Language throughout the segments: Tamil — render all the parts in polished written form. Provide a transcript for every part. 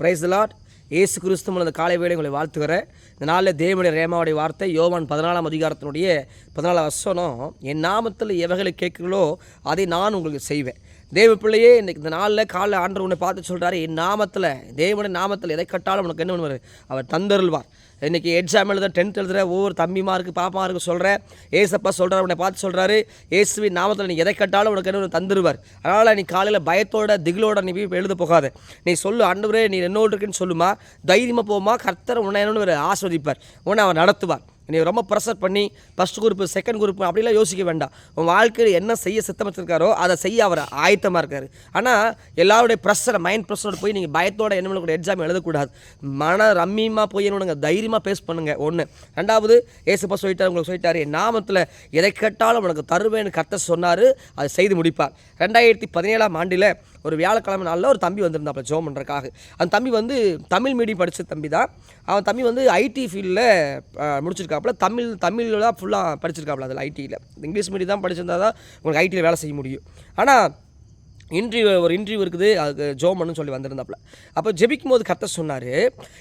Praise the Lord. இயேசு கிறிஸ்து மூலம் இந்த காலை வேளை உங்களை வாழ்த்துகிறேன். இந்த நாளில் தேவனுடைய ரேமாவுடைய வார்த்தை யோவான் 14ஆம் அதிகாரத்தினுடைய 14 வசனம், என் நாமத்தில் எவைகளை கேட்கிறீர்களோ அதை நான் உங்களுக்கு செய்வேன். தேவ பிள்ளையே, இன்றைக்கி இந்த நாளில் காலைல ஆண்டவர் உன்னை பார்த்து சொல்கிறாரு, என் நாமத்தில், தேவனுடைய நாமத்தில் எதை கட்டாலும் உனக்கு என்ன பண்ணுவார், அவர் தந்தருள்வார். இன்றைக்கி எக்ஸாம் எழுத 10th எழுதுகிற ஒவ்வொரு தம்பிமாருக்கு பாப்பாருக்கு சொல்கிறேன், ஏசப்பா சொல்கிறார், உன்னை பார்த்து சொல்கிறாரு, இயேசுவின் நாமத்தில் நீ எதை கட்டாலும் உனக்கு என்ன தந்துருவார். அதனால் நீ காலையில் பயத்தோட திகிலோட நீ போய் எழுத போகாத. நீ சொல்லு, ஆண்டவரே நீ என்னோடு இருக்குன்னு சொல்லுமா, தைரியமாக போமா, கர்த்தர் உன்னை என்னன்னு ஆஸ்வதிப்பார், உன்னை அவர் நடத்துவார். நீ ரொம்ப ப்ரெஷர் பண்ணி ஃபஸ்ட் குரூப்பு செகண்ட் குரூப்பு அப்படிலாம் யோசிக்க வேண்டாம். உன் வாழ்க்கையில் என்ன செய்ய சித்தம் வச்சிருக்காரோ அதை செய்ய அவர் ஆயத்தமாக இருக்கார். ஆனால் எல்லாருடைய ப்ரெஷரை, மைண்ட் ப்ரெஷரோடு போய் நீங்கள் பயத்தோட என்ன கூட எக்ஸாம் எழுதக்கூடாது. மன ரம்மியமாக போய் என்னோட தைரியமாக பேஸ் பண்ணுங்கள். ஒன்று. ரெண்டாவது, ஏசப்பா சொல்லிட்டார், உங்களுக்கு சொல்லிட்டார், என் நாமத்தில் எதை கேட்டாலும் உனக்கு தருவேன்னு கர்த்தர் சொன்னார், அதை செய்து முடிப்பார். 2017ஆம் ஆண்டில் ஒரு வியாழக்கிழமை நாளில் ஒரு தம்பி வந்திருந்தாப்புல ஜோம் பண்ணுறதுக்காக. அந்த தம்பி வந்து தமிழ் மீடியம் படித்த தம்பி தான். அவன் தம்பி வந்து ஐடி ஃபீல்டில் முடிச்சிருக்காப்புல. தமிழில் தான் ஃபுல்லாக படிச்சிருக்காப்புல. அதில் ஐடியில் இங்கிலீஷ் மீடியம் தான் படிச்சிருந்தா தான் உங்களுக்கு ஐடியில் வேலை செய்ய முடியும். ஆனால் ஒரு இன்டர்வியூ இருக்குது, அதுக்கு ஜோமன்னு சொல்லி வந்திருந்தாப்புல. அப்போ ஜெபிக்கும் போது கர்த்தர் சொன்னார்,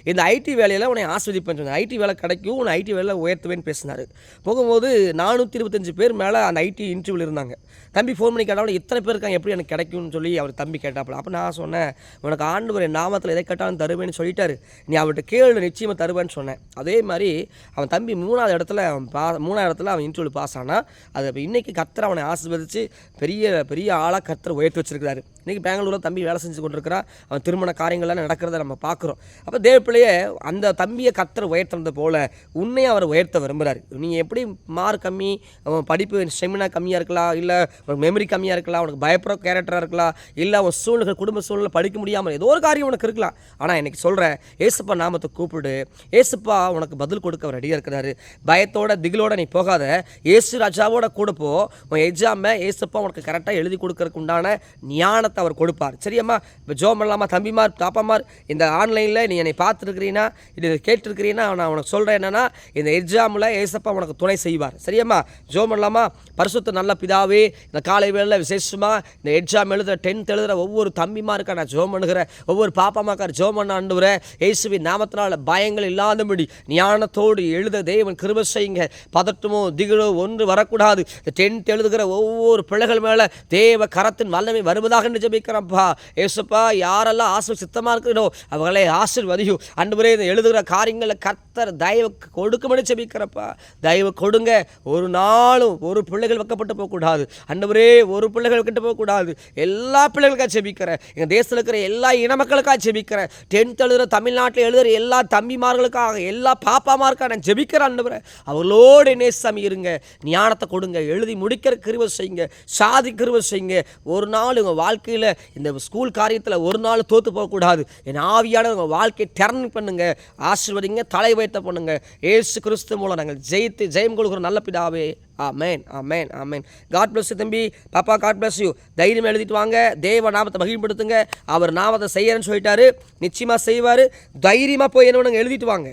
இந்த ஐடி வேலையில் உன்னை ஆஸ்வதிப்பேன்னு சொன்னார். ஐடி வேலை கிடைக்கும், உன்னை ஐடி வேலை உயர்த்துவேன்னு பேசினார். போகும்போது 425 பேர் மேலே அந்த ஐடி இன்டர்வியூவில் இருந்தாங்க. தம்பி ஃபோன் பண்ணி கேட்டாலும் இத்தனை பேர் இருக்காங்க, எப்படி எனக்கு கிடைக்கும்னு சொல்லி அவர் தம்பி கேட்டாப்புல. அப்போ நான் சொன்னேன், உனக்கு ஆண்டவர் என் நாமத்தில் எதை கேட்டாலும் தருவேன்னு சொல்லிட்டாரு, நீ அவர்கிட்ட கேளு, நிச்சயமாக தருவேன்னு சொன்னேன். அதே மாதிரி அவன் தம்பி 3வது இடத்துல அவன் இன்டர்வியூவில் பாஸ் ஆனால், அது இப்போ இன்றைக்கி கர்த்தர் அவனை ஆசீர்வதித்து பெரிய பெரிய ஆளாக கர்த்தர் உயர்த்தி வச்சிருக்காரு. இன்றைக்கி பெங்களூரில் தம்பி வேலை செஞ்சு கொண்டிருக்கிறான். அவன் திருமண காரியங்கள்லாம் நடக்கிறத நம்ம பார்க்குறோம். அப்போ தேவ பிள்ளையே, அந்த தம்பியை கர்த்தர் உயர்த்துறது போல் உன்னையும் அவர் உயர்த்த விரும்புகிறார். நீங்கள் எப்படி மார்க் கம்மி, படிப்பு செமினா கம்மியாக இருக்கலாம், இல்லை உனக்கு மெமரி கம்மியாக இருக்கலாம், உனக்கு பயப்படுற கேரக்டராக இருக்கலாம், இல்லை அவன் சூழ்நிலை குடும்ப சூழ்நிலை படிக்க முடியாமல் ஏதோ ஒரு காரியம் உனக்கு இருக்கலாம். ஆனால் இன்றைக்கி சொல்கிறேன், ஏசப்பா நாமத்தை கூப்பிடு, ஏசப்பா உனக்கு பதில் கொடுக்க அவர் ரெடியாக இருக்கிறாரு. பயத்தோட திகிலோட நீ போகாத, ஏசு ராஜாவோட கூட போ. உன் எக்ஸாமை ஏசப்பா உனக்கு கரெக்டாக எழுதி கொடுக்கறதுக்கு உண்டான ஞானத்தை அவர் கொடுப்பார். சரியாம்மா? இப்போ ஜோம் பண்ணலாமா தம்பிமார், தாப்பாமார்? இந்த ஆன்லைனில் நீ என்னை பார்த்துருக்கிறீன்னா, இது கேட்டுருக்கிறீன்னா, நான் உனக்கு சொல்கிறேன் என்னென்னா, இந்த எக்ஸாமில் ஏசப்பா உனக்கு துணை செய்வார். சரியாம்மா? ஜோம் பண்ணலாமா? பரிசுத்த நல்ல பிதாவே, இந்த காலை வேளையில் விசேஷமாக இந்த எக்ஸாம் எழுதுகிற 10th எழுதுகிற ஒவ்வொரு தம்பிமாருக்கா நான் ஜோம் பண்ணுகிறேன், ஒவ்வொரு பாப்பாமாக்கார் ஜோம் பண்ண ஆண்டவரே, இயேசுவின் நாமத்தினால் பயங்கள் இல்லாதபடி ஞானத்தோடு எழுத தேவன் கிருபை செய்யுங்க. பதட்டமோ திகிலோ ஒன்று வரக்கூடாது. இந்த 10th எழுதுகிற ஒவ்வொரு பிள்ளைகள் மேலே தேவ கரத்தின் வல்லமை வருவதாக என்று ஜெபிக்கிறப்பா. ஏசப்பா, யாரெல்லாம் சித்தமாக இருக்கிறோ அவங்களே ஆசீர்வதியும். ஆண்டவரே, இந்த எழுதுகிற காரியங்களில் கர்த்தர் தயவு கொடுக்கும்படி ஜெபிக்கிறப்பா. தயவு கொடுங்க. ஒரு நாளும் ஒரு பிள்ளைகள் வைக்கப்பட்டு போகக்கூடாது. ஆண்டவரே, ஒரு பிள்ளைகள் வைக்கிட்டு போகக்கூடாது. எல்லா பிள்ளைகளுக்காக ஜெபிக்கிறேன். எங்கள் தேசத்தில் இருக்கிற எல்லா இன மக்களுக்காக ஜெபிக்கிறேன். 10th எழுதுகிற தமிழ்நாட்டில் எழுதுகிற எல்லா தம்பிமார்களுக்காக, எல்லா பாப்பாமாருக்காக நான் ஜெபிக்கிறேன். ஆண்டவரே, அவர்களோடு நேசம் இருங்க. ஞானத்தை கொடுங்க. எழுதி முடிக்கிற கிருபை செய்யுங்க. சாதி கிருபை செய்யுங்க. ஒரு நாள் உங்கள் வாழ்க்கையில் இந்த ஸ்கூல் காரியத்தில் ஒரு நாள் தோற்று போகக்கூடாது. என் ஆவியான உங்கள் வாழ்க்கையை டர்ன் பண்ணுங்க, ஆசீர்வதிங்க, தலை வைத்த பண்ணுங்க. ஏசு கிறிஸ்து மூலம் நாங்கள் ஜெயம் கொடுக்குற நல்ல பிதாவே. ஆமேன், ஆமேன், ஆமேன். காட் பிளஸ் யூ தம்பி, பாப்பா. God bless you. தைரியம் எழுதிட்டு வாங்க. தேவ நாமத்தை மகிமைப்படுத்துங்க. அவர் நாமத்தை செய்யறேன்னு சொல்லிட்டாரு, நிச்சயமாக செய்வார். தைரியமாக போய் என்ன எழுதிட்டு வாங்க.